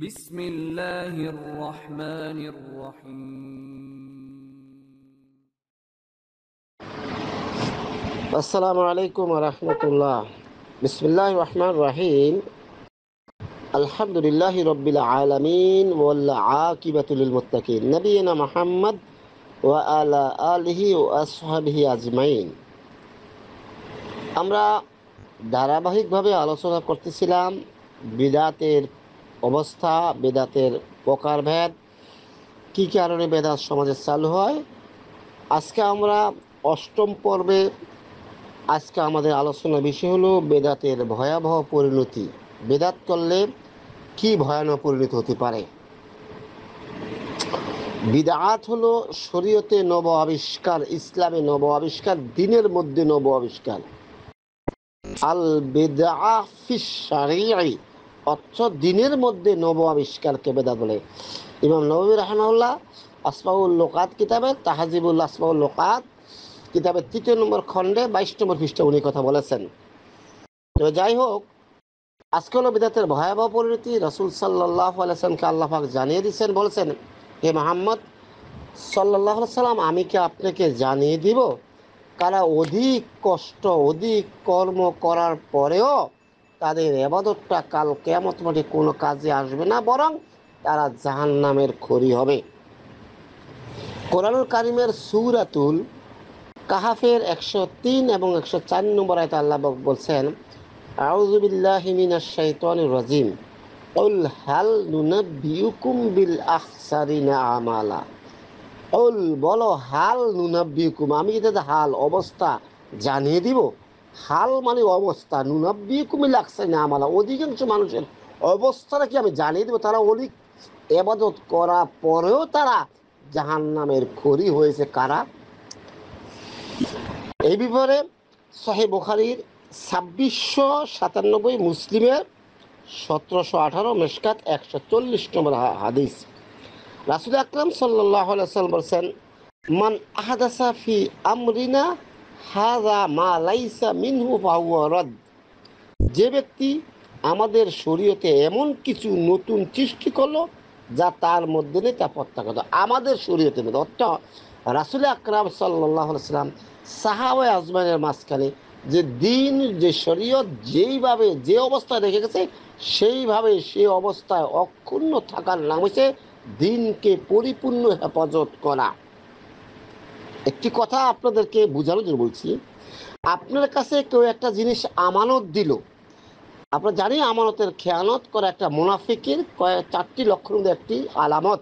বিসমিল্লাহির রহমানির রহিম। আসসালামু আলাইকুম ওয়া রাহমাতুল্লাহ। বিসমিল্লাহির রহমানির রহিম। আলহামদুলিল্লাহি রাব্বিল আলামিন ওয়াল আকিবাতু লিল মুত্তাকিন। নবিয়িনা মুহাম্মদ ওয়া আলা আলিহি ওয়া আসহাবিহি আজমাইন। আমরা ধারাবাহিকভাবে আলোচনা করতেছিলাম বিদআতের অবস্থা, বিদআতের প্রকারভেদ, কী কারণে বেদাত সমাজে চালু হয়। আজকে আমরা অষ্টম পর্বে আজকে আমাদের আলোচনার বিষয় হলো বেদাতের ভয়াবহ পরিণতি। বেদাত করলে কি ভয়ানক পরিণতি হতে পারে। বিদআত হলো শরীয়তে নব আবিষ্কার, ইসলামে নব আবিষ্কার, দ্বীনের মধ্যে নব আবিষ্কার। আল বিদআ ফিশ শারঈ অর্থ দ্বীনের মধ্যে নব আবিষ্কারকে বেদাত বলে। ইমাম নববী রাহিমাহুল্লাহ আসমাউল লুকাত কিতাবে তাহজিবুল আসমাউল লুকাত কিতাবের ৩য় নম্বর খণ্ডে ২২ নম্বর পৃষ্ঠা উনি কথা বলেছেন। তো যাই হোক, আজকে হলো বিদআতের ভয়াবহ পরিণতি। রাসূল সাল্লাল্লাহু আলাইহি ওয়াসাল্লামকে আল্লাহ পাক জানিয়ে দিয়েছেন, বলেছেন, হে মুহাম্মদ সাল্লাল্লাহু আলাইহি ওয়াসাল্লাম, আমি কি আপনাকে জানিয়ে দিব কারা অধিক কষ্ট, অধিক কর্ম করার পরেও তাদের ইবাদতটা কাল কিয়ামত মাঠে কোনো কাজে আসবে না, বরং তারা জাহান্নামের খড়ি হবে। কোরআনুল কারীমের সূরাতুল কাহাফের ১০৩ এবং ১০৪ নম্বর আয়াতে আল্লাহ বলছেন, আউযু বিল্লাহি মিনাশ শাইতানির রাজিম, কুল হাল নুনাব্বিউকুম বিল আখসারিনা আমালা। কুল বলো, হাল নুনাব্বিউকুম, আমি কি তাদের হাল অবস্থা জানিয়ে দিব। হাল মানে অবস্থা, নুনাব্বিউকুম বিল আখসারিনা আমালা, অধিকাংশ মানুষের অবস্থাটা কি আমি জানিয়ে দিব। তারা অধিক ইবাদত করার পরেও তারা জাহান্নামের খড়ি হয়েছে। কারা? এই ব্যাপারে সহিহ বুখারীর ২৬৯৭, মুসলিমের ১৭১৮, মেশকাত ১৪০ নম্বর হাদিস। রাসূল আকরাম সাল্লাল্লাহু আলাইহি ওয়াসাল্লাম বলেছেন, মান আহদাসা ফি আমরিনা হাযা মা লাইসা মিনহু ফাহুয়া রাদ। যে ব্যক্তি আমাদের শরীয়তে এমন কিছু নতুন সৃষ্টি করলো যা তার মধ্যে নেই, তা প্রত্যাখ্যাত। আমাদের শরীয়তের মধ্যে অর্থ রাসূল আকরাম সাল্লাল্লাহু আলাইহি ওয়াসাল্লাম সাহাবায়ে আজমাইনের মাঝখানে যে দিন, যে শরীয়ত যেইভাবে যে অবস্থায় রেখে গেছে, সেইভাবে সে অবস্থায় অক্ষুণ্ণ থাকার নাম হচ্ছে দিনকে পরিপূর্ণ হেফাজত করা। একটি কথা আপনাদেরকে বোঝানোর জন্য বলছি, আপনার কাছে কেউ একটা জিনিস আমানত দিল, আমরা জানি আমানতের খেয়ানত করা একটা মুনাফিকের 4টি লক্ষণ, একটি আলামত।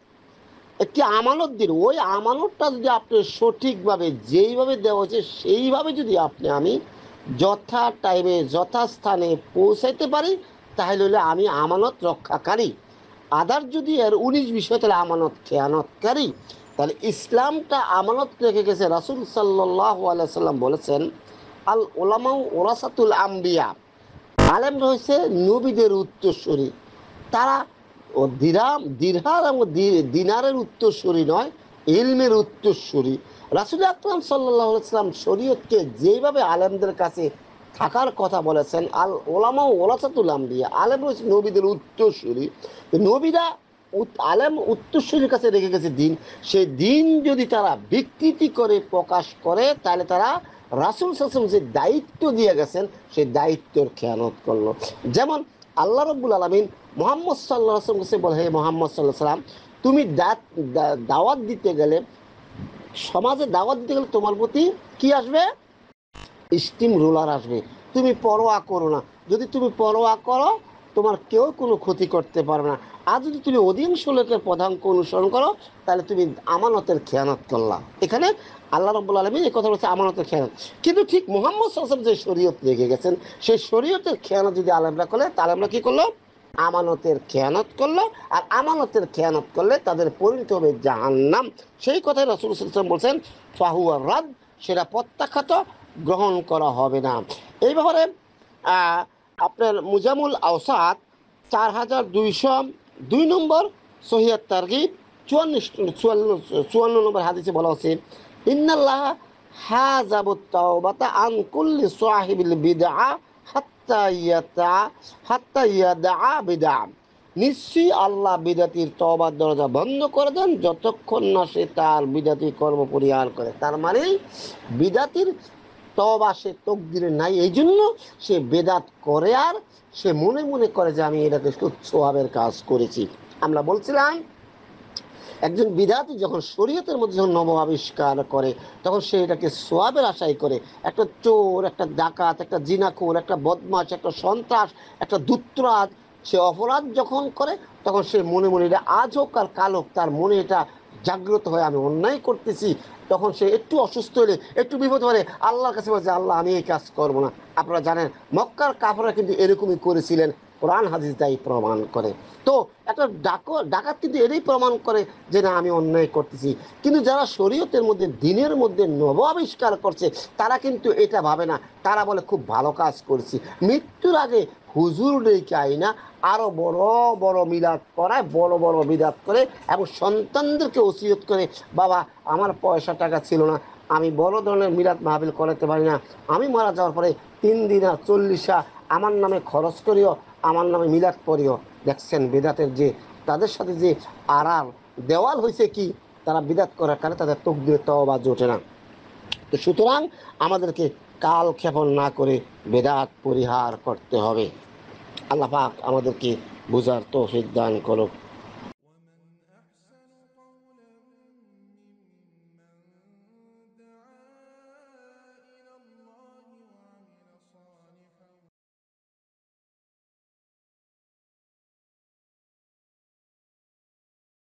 একটি আমানত দিল, ওই আমানতটা যদি আপনি সঠিকভাবে যেইভাবে দেওয়া হয়েছে সেইভাবে যদি আমি যথা টাইমে যথাস্থানে পৌঁছাইতে পারি, তাহলে হলে আমি আমানত রক্ষাকারী। আদার যদি এর 19 বিষয়, তাহলে আমানত খেয়ানতকারী। তাহলে ইসলামটা আমানত রেখে গেছে। রাসূল সাল্লাল্লাহু আলাইহি সাল্লাম বলেছেন, আল উলামাউ ওরাসাতুল আম্বিয়া, আলেমরা হয়েছে নবীদের উত্তরসূরি। তারা দিরহাম এবং দিনারের উত্তরসূরি নয়, ইলমের উত্তরসূরি। রাসূল আকরাম সাল্লাল্লাহু আলাইহি ওয়াসাল্লাম শরীয়তকে যেভাবে আলেমদের কাছে থাকার কথা বলেছেন, আল উলামা ওয়ারাসাতুল আম্বিয়া, আলেম হচ্ছে নবীদের উত্তরসূরি। নবীরা আলেম উত্তরসূরির কাছে রেখে গেছে দিন। সেই দিন যদি তারা বিকৃতি করে প্রকাশ করে, তাহলে তারা রাসূল সাল্লাল্লাহু আলাইহি ওয়াসাল্লাম যে দায়িত্ব দিয়ে গেছেন সেই দায়িত্বের খেয়ানত করলো। যেমন আল্লাহ রাব্বুল আলামিন মুহাম্মদ সাল্লাল্লাহু আলাইহি ওয়াসাল্লাম কাছে বলে, হে মুহাম্মদ সাল্লাল্লাহু আলাইহি ওয়াসাল্লাম, তুমি দাওয়াত দিতে গেলে, সমাজে দাওয়াত দিতে গেলে তোমার প্রতি কি আসবে? স্টিম রোলার আসবে। তুমি পরোয়া করো না। যদি তুমি পরোয়া করো, তোমার কেউ কোনো ক্ষতি করতে পারবে না। আর যদি তুমি অধিকাংশ লোকের পদাঙ্ক অনুসরণ করো, তাহলে তুমি আমানতের খেয়ানত করলা। এখানে আল্লাহ রাব্বুল আলামিন এই কথা বলছে, আমানতের খেয়ানত। কিন্তু ঠিক মুহাম্মদ সাল্লাল্লাহু আলাইহি ওয়াসাল্লাম যে শরীয়ত রেখে গেছেন, সেই শরীয়তের খেয়ানত যদি আলেমরা করে, তাহলে আমরা কি করলো? আমানতের খেয়ানত করলো। আর আমানতের খেয়ানত করলে তাদের পরিণত হবে জাহান্নাম। সেই কথাই রাসূল সাল্লাল্লাহু আলাইহি ওয়াসাল্লাম বলছেন, ফাহুয়া রাদ, সেটা প্রত্যাখ্যাত, গ্রহণ করা হবে না। এই ব্যাপারে আপনার মুজামুল আওসাত 4202 নম্বর, সহিহ তারগিব 54 নম্বর হাদিসে বলা হচ্ছে, ইন্নাল্লাহ হাজাবুত তাওবাতা আন কুল্লি সাহিবিল বিদআ হাত্তা ইয়াদা বিদআ। নিশ্চয়ই আল্লাহ বিদাতির তওবার দরজা বন্ধ করে দেন যতক্ষণ না সে তার বিদাতি কর্ম পরিহার করে। তার মানে বিদাতির তওবা সে তকদিরে নাই, এই জন্য সে বেদাত করে আর সে মনে মনে করে যে আমি এটাকে সওয়াবের কাজ করেছি। আমরা বলছিলাম একজন বিদাতি যখন শরীয়তের মধ্যে যখন নব আবিষ্কার করে তখন সে এটাকে সোয়াবের আশাই করে। একটা চোর, একটা ডাকাত, একটা জিনাখোর, একটা বদমাশ, একটা সন্ত্রাস, একটা দুত্রাজ, সে অপরাধ যখন করে তখন সে মনে মনে, এটা আজ হোক আর কাল হোক, তার মনে এটা জাগ্রত হয় আমি অন্যায় করতেছি। তখন সে একটু অসুস্থ হলে, একটু বিপদ হলে আল্লাহর কাছে বলছে আল্লাহ আমি এই কাজ করবো না। আপনারা জানেন মক্কার কাফেররা কিন্তু এরকমই করেছিলেন, কোরআন হাদিস তাই প্রমাণ করে। তো একটা ডাকাত কিন্তু এটাই প্রমাণ করে যে না আমি অন্যায় করতেছি। কিন্তু যারা শরীয়তের মধ্যে দিনের মধ্যে নব আবিষ্কার করছে তারা কিন্তু এটা ভাবে না, তারা বলে খুব ভালো কাজ করছি। মৃত্যুর আগে হুজুর ডেকে আইনা আরো বড় বড় মিলাদ করায়, বড় বড় বিদাত করে এবং সন্তানদেরকে ওসিয়ত করে, বাবা আমার পয়সা টাকা ছিল না, আমি বড় ধরনের মিলাদ মাহফিল করাতে পারি না, আমি মারা যাওয়ার পরে 3 দিনা 40 আমার নামে খরচ করিও, আমার নামে মিলাদ করিও। দেখছেন বেদাতের যে তাদের সাথে যে আড়াল দেওয়াল হয়েছে, কি তারা বিদাত করার কারণে তাদের তকদিরে তওবা জোটে না। তো সুতরাং আমাদেরকে কাল ক্ষেপণ না করে বেদাত পরিহার করতে হবে। আল্লাহ পাক আমাদেরকে বুঝার তৌফিক দান করুক।